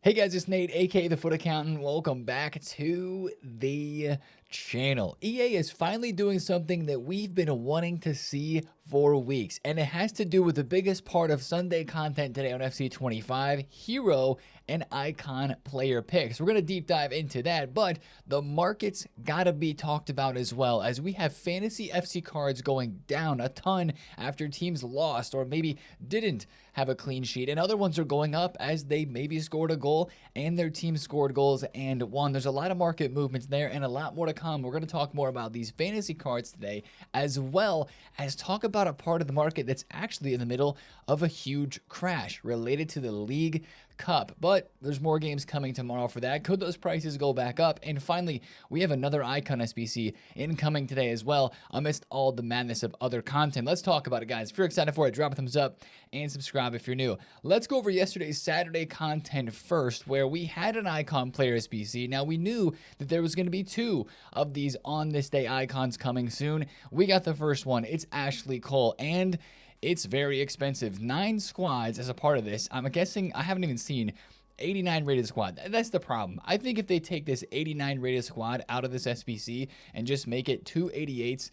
Hey guys, it's Nate, aka TheFutAccountant. Welcome back to the channel. EA is finally doing something that we've been wanting to see for weeks, and it has to do with the biggest part of Sunday content today on FC25, hero and icon player picks. We're going to deep dive into that, but the market's got to be talked about as well, as we have fantasy FC cards going down a ton after teams lost or maybe didn't have a clean sheet, and other ones are going up as they maybe scored a goal and their team scored goals and won. There's a lot of market movements there and a lot more to come. We're going to talk more about these fantasy cards today, as well as talk about a part of the market that's actually in the middle of a huge crash related to the League Cup. But there's more games coming tomorrow for that. Could those prices go back up? And finally, we have another icon SBC incoming today as well, amidst all the madness of other content. Let's talk about it, guys. If you're excited for it, drop a thumbs up and subscribe if you're new. Let's go over yesterday's Saturday content first, where we had an icon player SBC. Now, we knew that there was going to be two of these on this day icons coming soon. We got the first one. It's Ashley Cole, and it's very expensive. 9 squads as a part of this. I'm guessing I haven't even seen 89 rated squad. That's the problem. I think if they take this 89 rated squad out of this SBC and just make it 2 88s,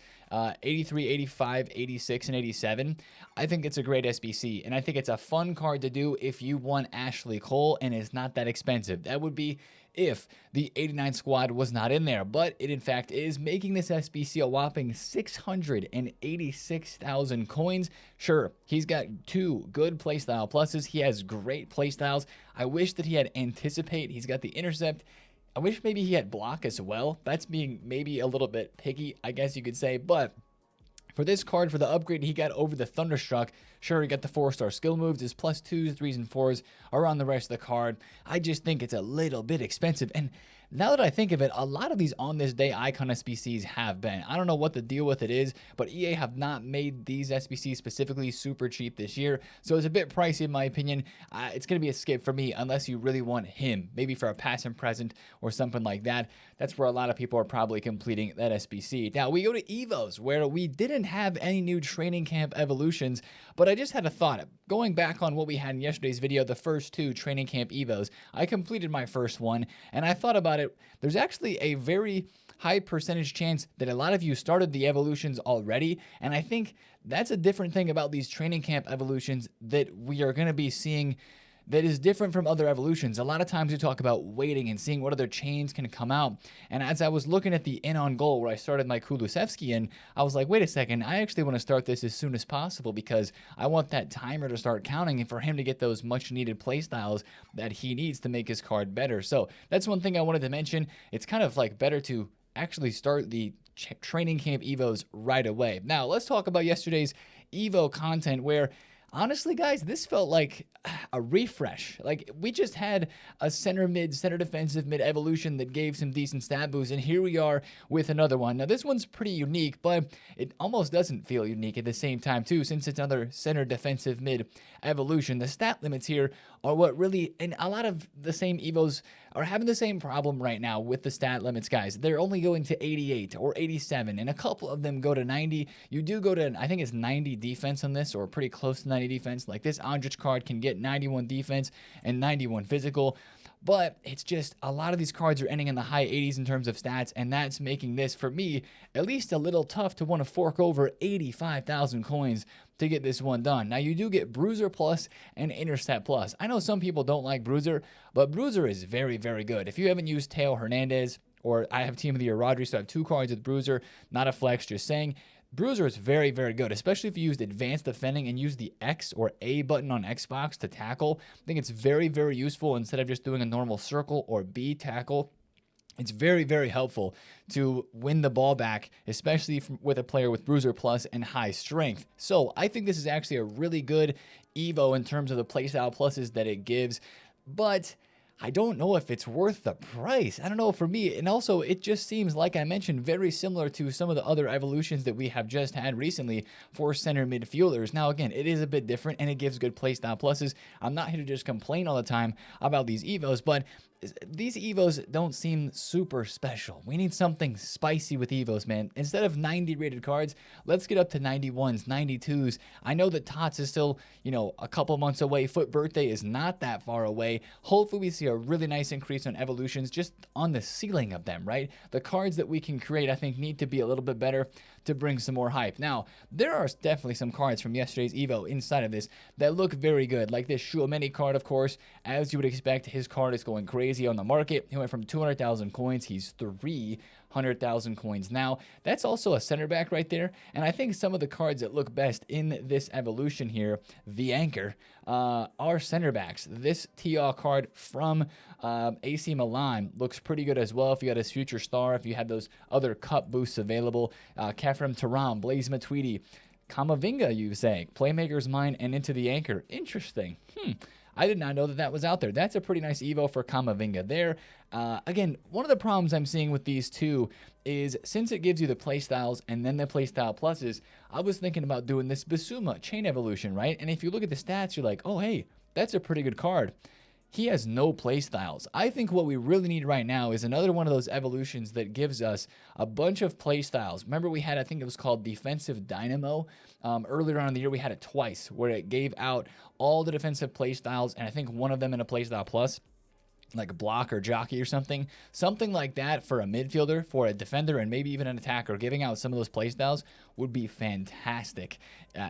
83, 85, 86, and 87, I think it's a great SBC. And I think it's a fun card to do if you want Ashley Cole and it's not that expensive. That would be if the 89 squad was not in there, but it in fact is, making this SBC a whopping 686,000 coins. Sure, he's got 2 good playstyle pluses. He has great playstyles. I wish that he had anticipate. He's got the intercept. I wish maybe he had block as well. That's being maybe a little bit picky, I guess you could say, but for this card, for the upgrade he got over the Thunderstruck, sure, he got the 4-star skill moves. His +2s, 3s, and 4s are on the rest of the card. I just think it's a little bit expensive. And now that I think of it, a lot of these on this day icon SBCs have been. I don't know what the deal with it is, but EA have not made these SBCs specifically super cheap this year. So it's a bit pricey in my opinion. It's going to be a skip for me unless you really want him, maybe for a past and present or something like that. That's where a lot of people are probably completing that SBC. Now we go to Evos, where we didn't have any new training camp evolutions, but I just had a thought. Going back on what we had in yesterday's video, the first 2 training camp Evos, I completed my first one, and I thought about it. There's actually a very high percentage chance that a lot of you started the evolutions already, and I think that's a different thing about these training camp evolutions that we are going to be seeing that is different from other evolutions. A lot of times we talk about waiting and seeing what other chains can come out. And as I was looking at the in on goal where I started my Kulusevski in, I was like, wait a second, I actually want to start this as soon as possible because I want that timer to start counting and for him to get those much needed playstyles that he needs to make his card better. So that's one thing I wanted to mention. It's kind of like better to actually start the training camp Evos right away. Now let's talk about yesterday's Evo content, where honestly, guys, this felt like a refresh. Like, we just had a center defensive mid evolution that gave some decent stat boosts, and here we are with another one. Now, this one's pretty unique, but it almost doesn't feel unique at the same time, too, since it's another center defensive mid evolution. The stat limits here are what really, and a lot of the same Evos are having the same problem right now with the stat limits, guys. They're only going to 88 or 87, and a couple of them go to 90. You do go to, I think it's 90 defense on this, or pretty close to 90 defense. Like, this Andrich card can get 91 defense and 91 physical, but it's just a lot of these cards are ending in the high 80s in terms of stats, and that's making this, for me, at least a little tough to want to fork over 85,000 coins to get this one done. Now, you do get Bruiser Plus and Intercept Plus. I know some people don't like Bruiser, but Bruiser is very, very good. If you haven't used Teo Hernandez, or I have Team of the Year Rodri, so I have 2 cards with Bruiser, not a flex, just saying, Bruiser is very, very good, especially if you used advanced defending and use the X or A button on Xbox to tackle. I think it's very, very useful instead of just doing a normal circle or B tackle. It's very, very helpful to win the ball back, especially with a player with Bruiser Plus and high strength. So I think this is actually a really good Evo in terms of the playstyle pluses that it gives, but I don't know if it's worth the price. I don't know for me. And also, it just seems, like I mentioned, very similar to some of the other evolutions that we have just had recently for center midfielders. Now, again, it is a bit different and it gives good playstyle pluses. I'm not here to just complain all the time about these Evos, but these Evos don't seem super special. We need something spicy with Evos, man. Instead of 90 rated cards, let's get up to 91s, 92s. I know that TOTS is still, a couple months away. Foot birthday is not that far away. Hopefully we see a really nice increase on evolutions just on the ceiling of them, right? The cards that we can create, I think, need to be a little bit better to bring some more hype. Now, there are definitely some cards from yesterday's Evo inside of this that look very good, like this Shuameni card, of course. As you would expect, his card is going crazy on the market. He went from 200,000 coins. He's 300,000 coins now. That's also a center back right there. And I think some of the cards that look best in this evolution here, the Anchor, are center backs. This TR card from AC Milan looks pretty good as well. If you got his future star, if you had those other cup boosts available, Kefrem Turam, Blaise Matuidi, Kamavinga, you say, Playmaker's Mind, and into the Anchor. Interesting. I did not know that that was out there. That's a pretty nice Evo for Kamavinga there. Again, one of the problems I'm seeing with these two is since it gives you the playstyles and then the playstyle pluses, I was thinking about doing this Basuma chain evolution, right? And if you look at the stats, you're like, oh, hey, that's a pretty good card. He has no playstyles. I think what we really need right now is another one of those evolutions that gives us a bunch of playstyles. Remember we had, I think it was called Defensive Dynamo. Earlier on in the year, we had it twice where it gave out all the defensive playstyles, and I think one of them in a playstyle plus, like block or jockey or something like that for a midfielder, for a defender, and maybe even an attacker. Giving out some of those playstyles would be fantastic,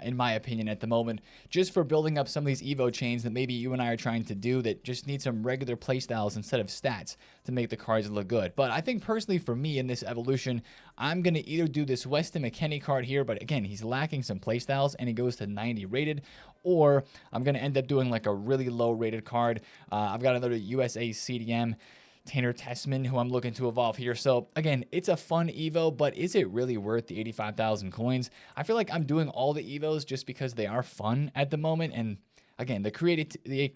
in my opinion, at the moment, just for building up some of these Evo chains that maybe you and I are trying to do that just need some regular playstyles instead of stats to make the cards look good. But I think personally for me in this evolution, I'm going to either do this Weston McKennie card here, but again, he's lacking some playstyles and he goes to 90 rated, or I'm going to end up doing like a really low rated card. I've got another USA CDM, Tanner Tessman, who I'm looking to evolve here. So again, it's a fun Evo, but is it really worth the 85,000 coins? I feel like I'm doing all the Evos just because they are fun at the moment. And again, the creativity,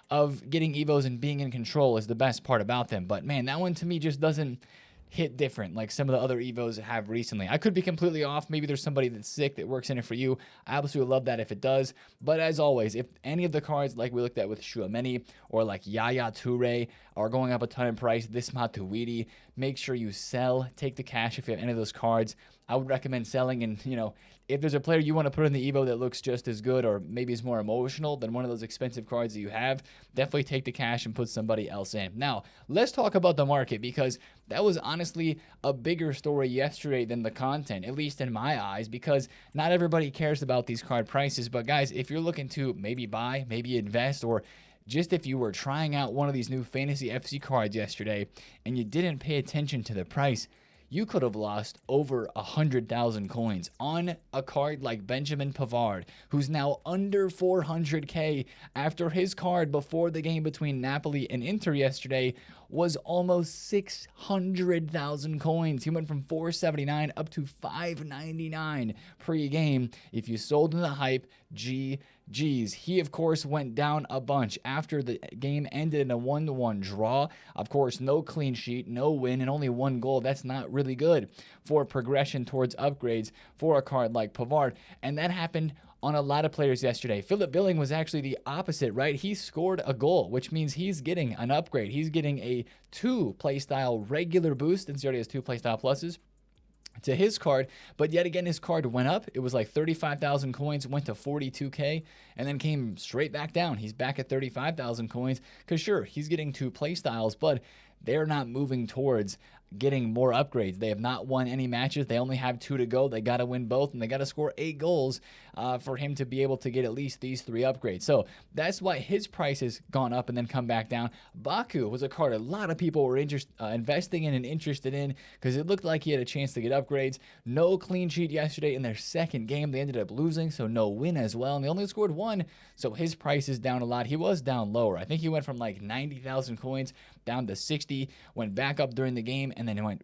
of getting Evos and being in control is the best part about them. But man, that one to me just doesn't hit different like some of the other Evos have recently. I could be completely off. Maybe there's somebody that's sick that works in it for you. I absolutely love that if it does. But as always, if any of the cards like we looked at with Shuameni or like Yaya Toure are going up a ton in price, this Matuidi, make sure you sell. Take the cash if you have any of those cards. I would recommend selling, and if there's a player you want to put in the Evo that looks just as good or maybe is more emotional than one of those expensive cards that you have, definitely take the cash and put somebody else in. Now, let's talk about the market, because that was honestly a bigger story yesterday than the content, at least in my eyes, because not everybody cares about these card prices. But guys, if you're looking to maybe buy, maybe invest, or just if you were trying out one of these new Fantasy FC cards yesterday and you didn't pay attention to the price, you could have lost over 100,000 coins on a card like Benjamin Pavard, who's now under 400k after his card before the game between Napoli and Inter yesterday was almost 600,000 coins. He went from 479 up to 599 pre-game. If you sold in the hype, GG's. He, of course, went down a bunch after the game ended in a 1-1 draw. Of course, no clean sheet, no win, and only one goal. That's not really good for progression towards upgrades for a card like Pavard. And that happened on a lot of players yesterday. Philip Billing was actually the opposite, right? He scored a goal, which means he's getting an upgrade. He's getting a 2 playstyle regular boost, since he already has 2 playstyle pluses to his card. But yet again, his card went up. It was like 35,000 coins, went to 42k, and then came straight back down. He's back at 35,000 coins, because sure, he's getting 2 playstyles, but they're not moving towards getting more upgrades. They have not won any matches. They only have 2 to go. They got to win both, and they got to score 8 goals for him to be able to get at least these 3 upgrades. So that's why his price has gone up and then come back down. Baku was a card a lot of people were investing in and interested in, because it looked like he had a chance to get upgrades. No clean sheet yesterday in their second game. They ended up losing, so no win as well, and they only scored 1, so his price is down a lot. He was down lower. I think he went from like 90,000 coins down to 60, went back up during the game, and then it went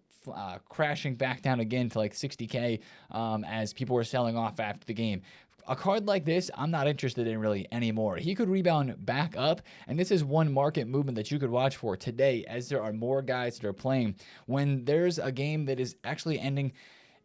crashing back down again to like 60k as people were selling off after the game. A card like this, I'm not interested in really anymore. He could rebound back up, and this is one market movement that you could watch for today, as there are more guys that are playing. When there's a game that is actually ending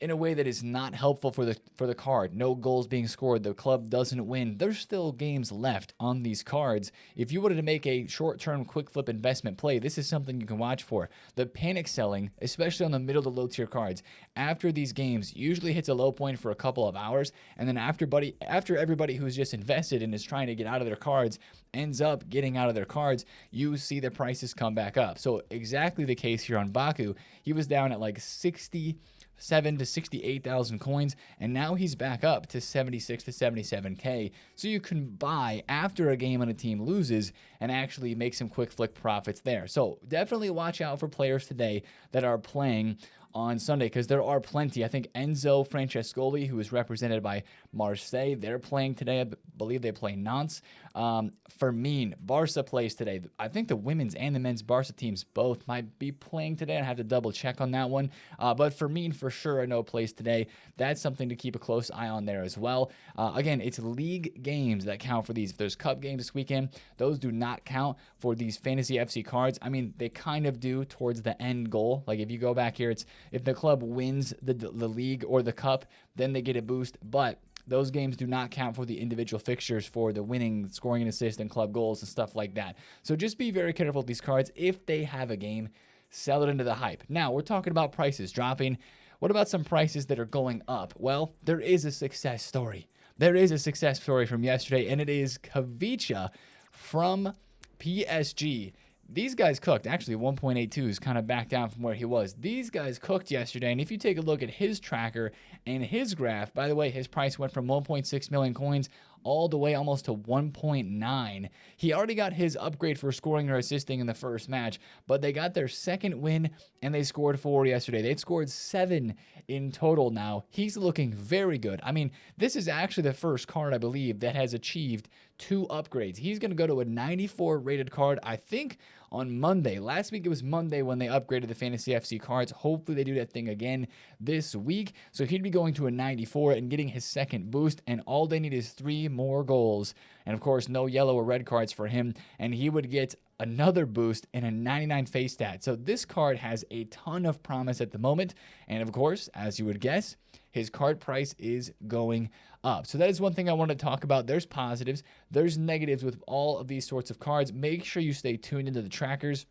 in a way that is not helpful for the card. No goals being scored. The club doesn't win. There's still games left on these cards. If you wanted to make a short-term quick flip investment play, this is something you can watch for. The panic selling, especially on the middle to low tier cards, after these games usually hits a low point for a couple of hours, and then after everybody who's just invested and is trying to get out of their cards ends up getting out of their cards, you see the prices come back up. So exactly the case here on Baku. He was down at like 67 to 68,000 coins, and now he's back up to 76 to 77k. So you can buy after a game and a team loses and actually make some quick flick profits there. So definitely watch out for players today that are playing on Sunday, because there are plenty. I think Enzo Francescoli, who is represented by Marseille, they're playing today. I believe they play Nantes. Fermin, Barca plays today. I think the women's and the men's Barca teams both might be playing today. I have to double check on that one. But Fermin, for sure, I know plays today. That's something to keep a close eye on there as well. Again, it's league games that count for these. If there's cup games this weekend, those do not count for these Fantasy FC cards. I mean, they kind of do towards the end goal. Like if you go back here, it's if the club wins the league or the cup, then they get a boost. But those games do not count for the individual fixtures for the winning, scoring and assist, and club goals and stuff like that. So just be very careful with these cards. If they have a game, sell it into the hype. Now, we're talking about prices dropping. What about some prices that are going up? Well, there is a success story. There is a success story from yesterday, and it is Kavicha from PSG. These guys cooked. Actually, 1.82 is kind of back down from where he was. These guys cooked yesterday, and if you take a look at his tracker and his graph, by the way, his price went from 1.6 million coins all the way almost to 1.9. He already got his upgrade for scoring or assisting in the first match, but they got their second win, and they scored 4 yesterday. They'd scored 7 in total now. He's looking very good. I mean, this is actually the first card, I believe, that has achieved 2 upgrades. He's going to go to a 94 rated card, I think, on Monday. Last week it was Monday when they upgraded the Fantasy FC cards. Hopefully they do that thing again this week. So he'd be going to a 94 and getting his second boost, and all they need is 3 more goals. And of course, no yellow or red cards for him, and he would get another boost and a 99 face stat. So this card has a ton of promise at the moment. And of course, as you would guess, his card price is going up. So that is one thing I want to talk about. There's positives, there's negatives with all of these sorts of cards. Make sure you stay tuned into the trackers.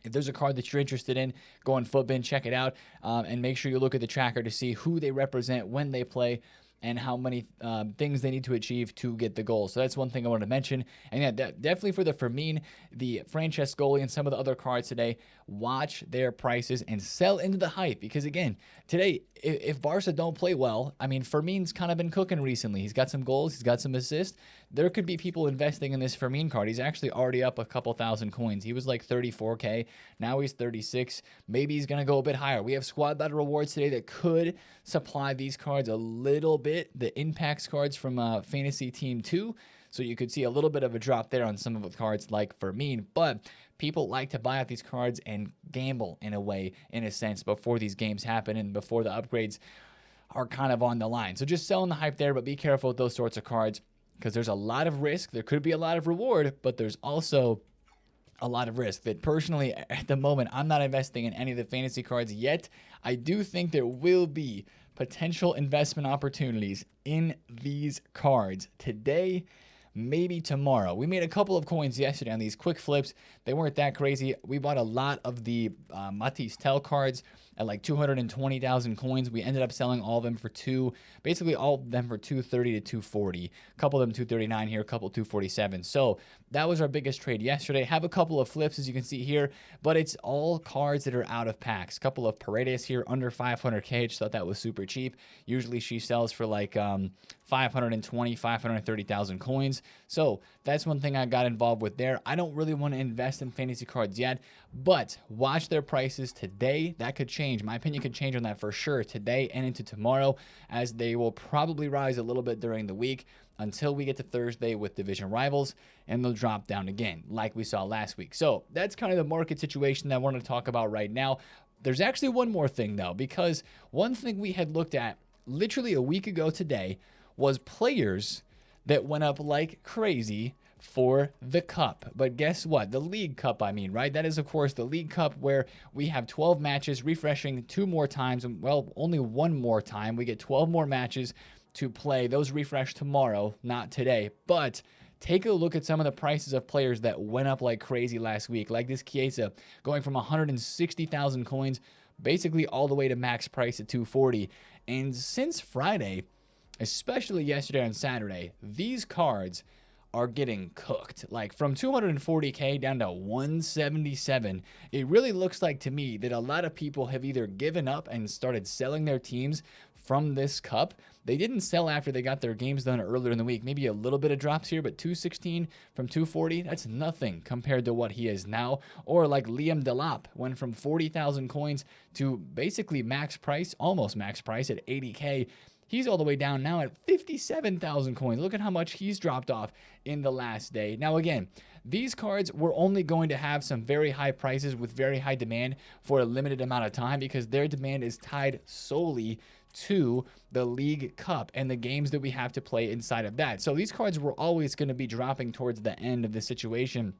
If there's a card that you're interested in, go on Futbin, check it out, and make sure you look at the tracker to see who they represent, when they play, and how many things they need to achieve to get the goal. So that's one thing I wanted to mention. And yeah, definitely for the Fermin, the Francescoli, and some of the other cards today, watch their prices and sell into the hype. Because again, today, if Barca don't play well, I mean, Fermin's kind of been cooking recently. He's got some goals, he's got some assists. There could be people investing in this Fermin card. He's actually already up a couple thousand coins. He was like 34k. Now he's 36. Maybe he's going to go a bit higher. We have squad battle rewards today that could supply these cards a little bit. The impacts cards from Fantasy Team 2. So you could see a little bit of a drop there on some of the cards like Fermin. But people like to buy out these cards and gamble in a way, in a sense, before these games happen and before the upgrades are kind of on the line. So just selling the hype there, but be careful with those sorts of cards, because there's a lot of risk. There could be a lot of reward, but there's also a lot of risk that personally at the moment I'm not investing in any of the fantasy cards yet. I do think there will be potential investment opportunities in these cards today, maybe tomorrow. We made a couple of coins yesterday on these quick flips. They weren't that crazy. We bought a lot of the Matisse Tell cards at like 220,000 coins. We ended up selling all of them for basically all of them for 230 to 240. A couple of them 239 here, a couple 247. So that was our biggest trade yesterday. Have a couple of flips, as you can see here, but it's all cards that are out of packs. A couple of Paredes here under 500k. Just thought that was super cheap. Usually she sells for like 520, 530,000 coins. So that's one thing I got involved with there. I don't really want to invest in fantasy cards yet, but watch their prices today. That could change. My opinion could change on that for sure today and into tomorrow, as they will probably rise a little bit during the week until we get to Thursday with division rivals, and they'll drop down again like we saw last week. So that's kind of the market situation that I want to talk about right now. There's actually one more thing though, because one thing we had looked at literally a week ago today was players that went up like crazy for the cup. But guess what? The League Cup, I mean, right? That is, of course, the League Cup where we have 12 matches, refreshing 2 more times. Well, only 1 more time. We get 12 more matches to play. Those refresh tomorrow, not today. But take a look at some of the prices of players that went up like crazy last week, like this Chiesa going from 160,000 coins basically all the way to max price at 240. And since Friday, especially yesterday and Saturday, these cards are getting cooked. Like from 240k down to 177. It really looks like to me that a lot of people have either given up and started selling their teams from this cup. They didn't sell after they got their games done earlier in the week. Maybe a little bit of drops here, but 216 from 240, that's nothing compared to what he is now. Or like Liam Delap went from 40,000 coins to basically max price, almost max price at 80k. He's all the way down now at 57,000 coins. Look at how much he's dropped off in the last day. Now, again, these cards were only going to have some very high prices with very high demand for a limited amount of time because their demand is tied solely to the League Cup and the games that we have to play inside of that. So these cards were always going to be dropping towards the end of the situation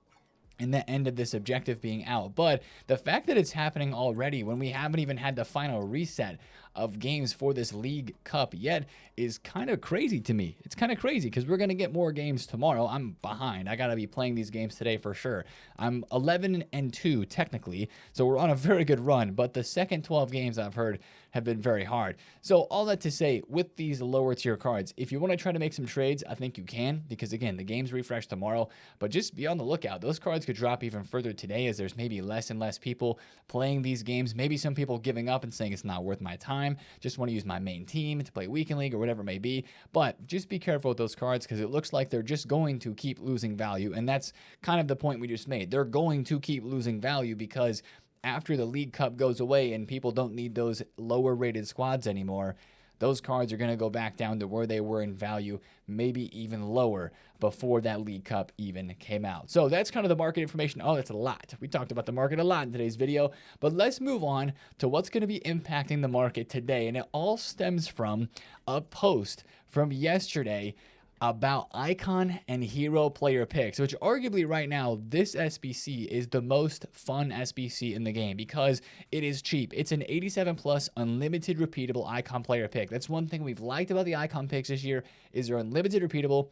and the end of this objective being out. But the fact that it's happening already when we haven't even had the final reset of games for this League Cup yet is kind of crazy to me. It's kind of crazy because we're going to get more games tomorrow. I'm behind. I got to be playing these games today for sure. I'm 11-2 technically, so we're on a very good run, but the second 12 games I've heard have been very hard. So all that to say, with these lower tier cards, if you want to try to make some trades, I think you can, because again, the games refresh tomorrow, but just be on the lookout. Those cards could drop even further today as there's maybe less and less people playing these games. Maybe some people giving up and saying it's not worth my time. Just want to use my main team to play weekend league or whatever it may be. But just be careful with those cards because it looks like they're just going to keep losing value. And that's kind of the point we just made. They're going to keep losing value because after the League Cup goes away and people don't need those lower rated squads anymore, those cards are going to go back down to where they were in value, maybe even lower before that League Cup even came out. So that's kind of the market information. Oh, that's a lot. We talked about the market a lot in today's video, but let's move on to what's going to be impacting the market today. And it all stems from a post from yesterday about icon and hero player picks, which arguably right now, this SBC is the most fun SBC in the game because it is cheap. It's an 87 plus unlimited repeatable icon player pick. That's one thing we've liked about the icon picks this year is they're unlimited repeatable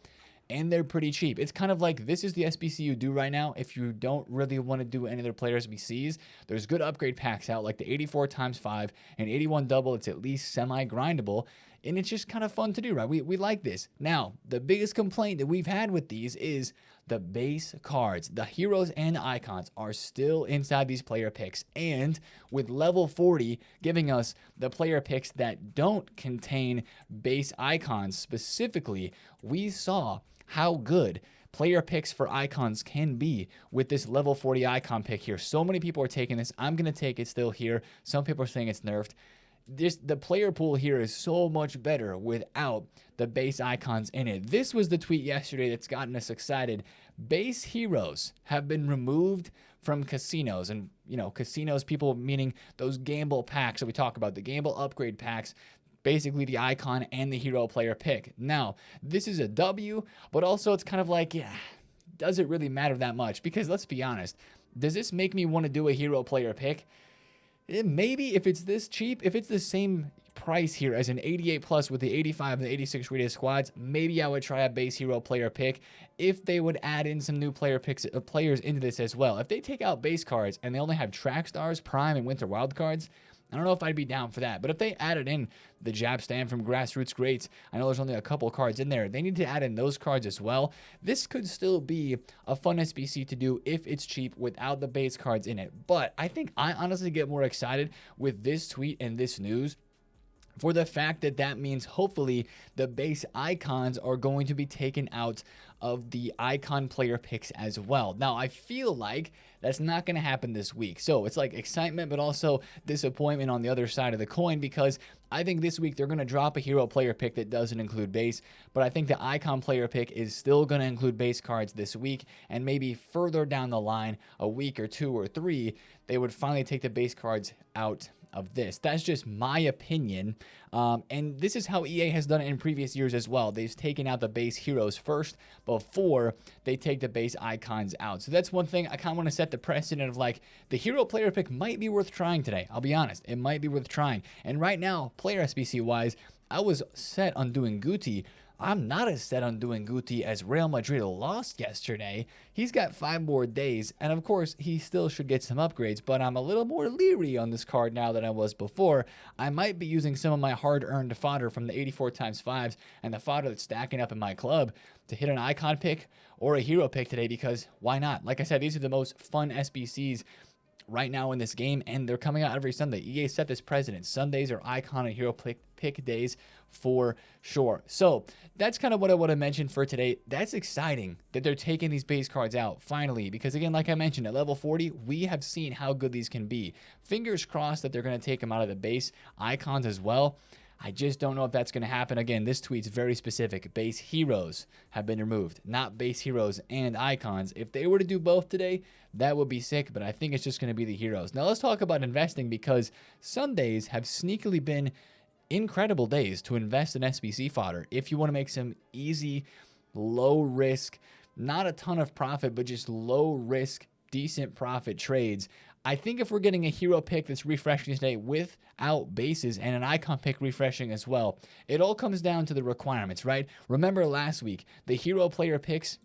and they're pretty cheap. It's kind of like this is the SBC you do right now if you don't really want to do any other player SBCs. There's good upgrade packs out like the 84 times 5 and 81 double. It's at least semi-grindable. And it's just kind of fun to do, right? We like this. Now, the biggest complaint that we've had with these is the base cards. The heroes and icons are still inside these player picks. And with level 40 giving us the player picks that don't contain base icons specifically, we saw how good player picks for icons can be with this level 40 icon pick here. So many people are taking this. I'm going to take it still here. Some people are saying it's nerfed. The player pool here is so much better without the base icons in it. This was the tweet yesterday that's gotten us excited. Base heroes have been removed from casinos. And, you know, casinos, people meaning those gamble packs that we talk about, the gamble upgrade packs, basically the icon and the hero player pick. Now, this is a W, but also it's kind of like, yeah, does it really matter that much? Because let's be honest, does this make me want to do a hero player pick? Maybe if it's this cheap, if it's the same price here as an 88 plus with the 85 and the 86 rated squads, maybe I would try a base hero player pick if they would add in some new players into this as well. If they take out base cards and they only have track stars, prime, and winter wild cards, I don't know if I'd be down for that. But if they added in the jab stand from Grassroots Greats, I know there's only a couple cards in there. They need to add in those cards as well. This could still be a fun SBC to do if it's cheap without the base cards in it. But I think I honestly get more excited with this tweet and this news for the fact that that means hopefully the base icons are going to be taken out of the icon player picks as well. Now, I feel like that's not going to happen this week. So it's like excitement, but also disappointment on the other side of the coin because I think this week they're going to drop a hero player pick that doesn't include base, but I think the icon player pick is still going to include base cards this week, and maybe further down the line, a week or 2 or 3, they would finally take the base cards out of this. That's just my opinion. And this is how EA has done it in previous years as well. They've taken out the base heroes first before they take the base icons out. So that's one thing. I kind of want to set the precedent of like the hero player pick might be worth trying today. I'll be honest. It might be worth trying. And right now, player SBC wise, I was set on doing Guti. I'm not as set on doing Guti as Real Madrid lost yesterday. He's got 5 more days, and of course, he still should get some upgrades, but I'm a little more leery on this card now than I was before. I might be using some of my hard-earned fodder from the 84x5s and the fodder that's stacking up in my club to hit an icon pick or a hero pick today, because why not? Like I said, these are the most fun SBCs right now in this game, and they're coming out every Sunday. EA set this precedent. Sundays are icon and hero pick days for sure. So that's kind of what I want to mention for today. That's exciting that they're taking these base cards out finally, because again, like I mentioned, at level 40, we have seen how good these can be. Fingers crossed that they're going to take them out of the base icons as well. I just don't know if that's going to happen. Again, this tweet's very specific. Base heroes have been removed, not base heroes and icons. If they were to do both today, that would be sick, but I think it's just going to be the heroes. Now let's talk about investing, because Sundays have sneakily been incredible days to invest in SBC fodder. If you want to make some easy, low risk, not a ton of profit, but just low risk, decent profit trades, I think if we're getting a hero pick that's refreshing today without bases and an icon pick refreshing as well, it all comes down to the requirements, right? Remember last week, the hero player picks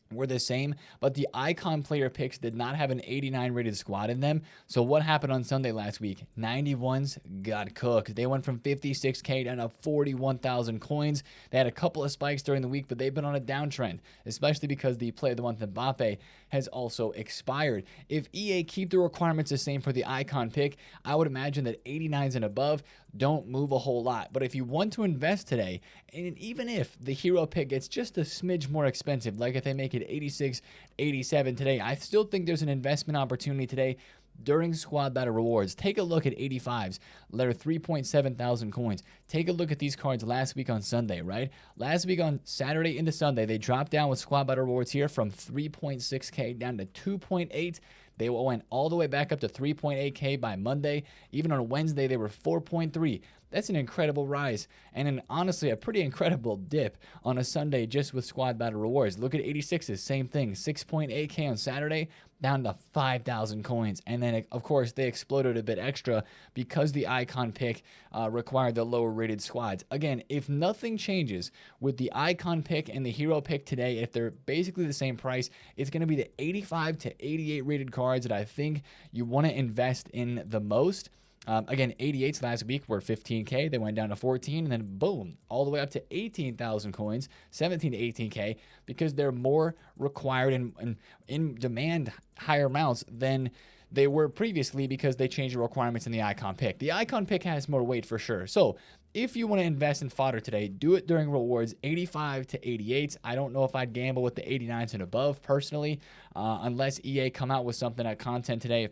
were the same, but the icon player picks did not have an 89 rated squad in them. So what happened on Sunday last week? 91s got cooked. They went from 56k down to 41,000 coins. They had a couple of spikes during the week, but they've been on a downtrend, especially because the player of the month Mbappe has also expired. If EA keep the requirements the same for the icon pick, I would imagine that 89s and above don't move a whole lot. But if you want to invest today, and even if the hero pick gets just a smidge more expensive, like if they make it 86, 87 today, I still think there's an investment opportunity today during squad battle rewards. Take a look at 85s that are 3.7 thousand coins. Take a look at these cards last week on Sunday, right? Last week on Saturday into Sunday, they dropped down with squad battle rewards here from 3.6k down to 2.8. They went all the way back up to 3.8k by Monday. Even on Wednesday, they were 4.3. That's an incredible rise, and honestly a pretty incredible dip on a Sunday just with squad battle rewards. Look at 86s, same thing, 6.8k on Saturday, down to 5,000 coins. And then, of course, they exploded a bit extra because the icon pick required the lower rated squads. Again, if nothing changes with the icon pick and the hero pick today, if they're basically the same price, it's going to be the 85 to 88 rated cards that I think you want to invest in the most. Again, 88s last week were 15k. They went down to 14, and then boom, all the way up to 18,000 coins, 17 to 18k, because they're more required and in demand higher amounts than they were previously, because they changed the requirements in the icon pick. The icon pick has more weight for sure. So if you want to invest in fodder today, do it during rewards, 85 to 88s. I don't know if I'd gamble with the 89s and above personally, unless EA come out with something at content today.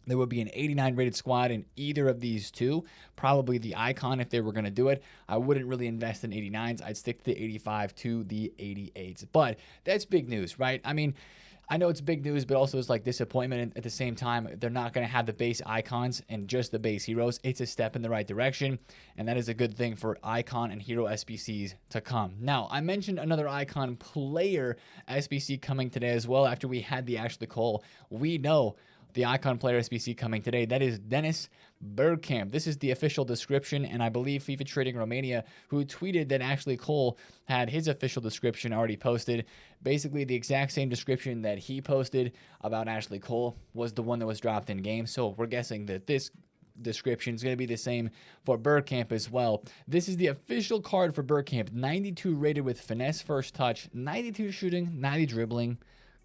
There would be an 89 rated squad in either of these two, probably the icon if they were going to do it. I wouldn't really invest in 89s. I'd stick to the 85 to the 88s. But that's big news, right? I mean, I know it's big news, but also it's like disappointment at the same time. They're not going to have the base icons and just the base heroes. It's a step in the right direction, and that is a good thing for icon and hero SBCs to come. Now, I mentioned another icon player SBC coming today as well after we had the Ashley Cole. We know the icon player SBC coming today. That is Dennis Bergkamp. This is the official description, and I believe FIFA Trading Romania, who tweeted that Ashley Cole had his official description already posted. Basically, the exact same description that he posted about Ashley Cole was the one that was dropped in game. So we're guessing that this description is going to be the same for Bergkamp as well. This is the official card for Bergkamp. 92 rated with finesse first touch, 92 shooting, 90 dribbling.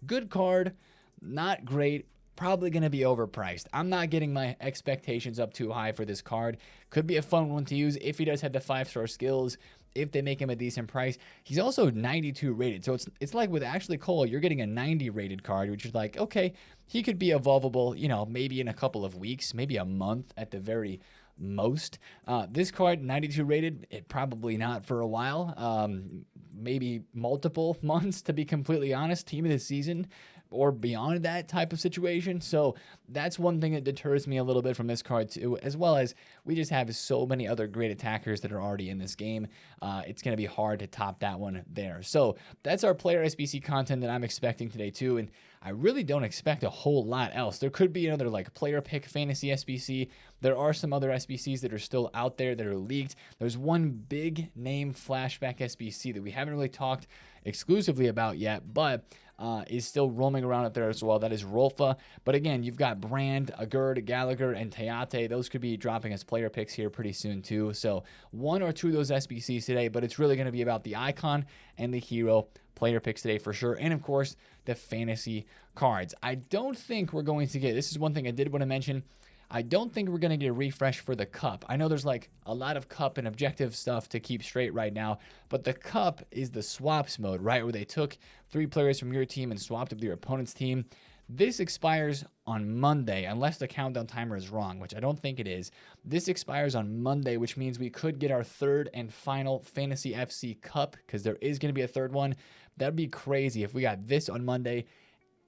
Good card, not great. Probably going to be overpriced. I'm not getting my expectations up too high for this card. Could be a fun one to use if he does have the 5-star skills, if they make him a decent price. He's also 92 rated. So it's like with Ashley Cole, you're getting a 90 rated card, which is like, okay, he could be evolvable, you know, maybe in a couple of weeks, maybe a month at the very most. This card, 92 rated, it probably not for a while. Maybe multiple months, to be completely honest. Team of the season, or beyond that type of situation. So that's one thing that deters me a little bit from this card too, as well as we just have so many other great attackers that are already in this game. It's going to be hard to top that one there. So that's our player SBC content that I'm expecting today too. And I really don't expect a whole lot else. There could be another like player pick fantasy SBC. There are some other SBCs that are still out there that are leaked. There's one big name flashback SBC that we haven't really talked exclusively about yet, but is still roaming around up there as well. That is Rolfa. But again, you've got Brand, Agurd, Gallagher, and Tayate. Those could be dropping as player picks here pretty soon too. So one or two of those SBCs today, but it's really going to be about the icon and the hero player picks today for sure. And of course, the fantasy cards. I don't think we're going to get, this is one thing I did want to mention, I don't think we're going to get a refresh for the cup. I know there's like a lot of cup and objective stuff to keep straight right now, but the cup is the swaps mode, right? Where they took 3 players from your team and swapped with your opponent's team. This expires on Monday, unless the countdown timer is wrong, which I don't think it is. This expires on Monday, which means we could get our third and final Fantasy FC Cup, because there is going to be a third one. That'd be crazy if we got this on Monday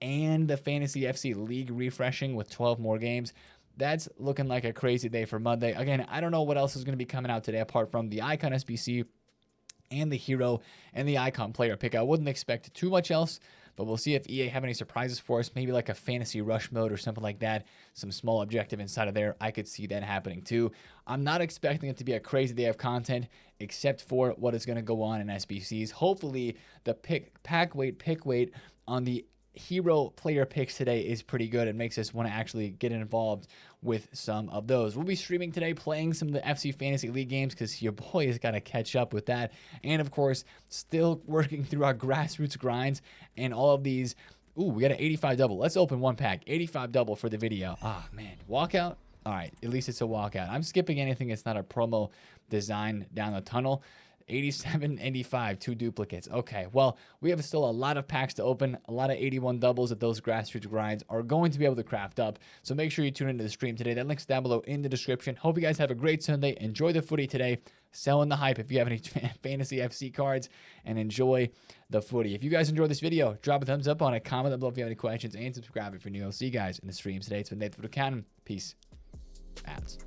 and the Fantasy FC League refreshing with 12 more games. That's looking like a crazy day for Monday. Again, I don't know what else is going to be coming out today apart from the Icon SBC and the Hero and the Icon player pick. I wouldn't expect too much else, but we'll see if EA have any surprises for us. Maybe like a fantasy rush mode or something like that. Some small objective inside of there. I could see that happening too. I'm not expecting it to be a crazy day of content, except for what is going to go on in SBCs. Hopefully, the pick weight on the hero player picks today is pretty good. It makes us want to actually get involved with some of those. We'll be streaming today, playing some of the FC Fantasy League games because your boy has got to catch up with that. And of course, still working through our grassroots grinds and all of these. Ooh, we got an 85 double. Let's open one pack. 85 double for the video. Ah, man. Walkout? All right. At least it's a walkout. I'm skipping anything that's not a promo design down the tunnel. 87, 85, 2 duplicates. Okay, well, we have still a lot of packs to open, a lot of 81 doubles that those grassroots grinds are going to be able to craft up. So make sure you tune into the stream today. That link's down below in the description. Hope you guys have a great Sunday. Enjoy the footy today. Selling the hype if you have any fantasy FC cards, and enjoy the footy. If you guys enjoyed this video, drop a thumbs up on it, comment below if you have any questions, and subscribe if you're new. I'll see you guys in the streams today. It's been TheFutAccountant. Peace. Ads.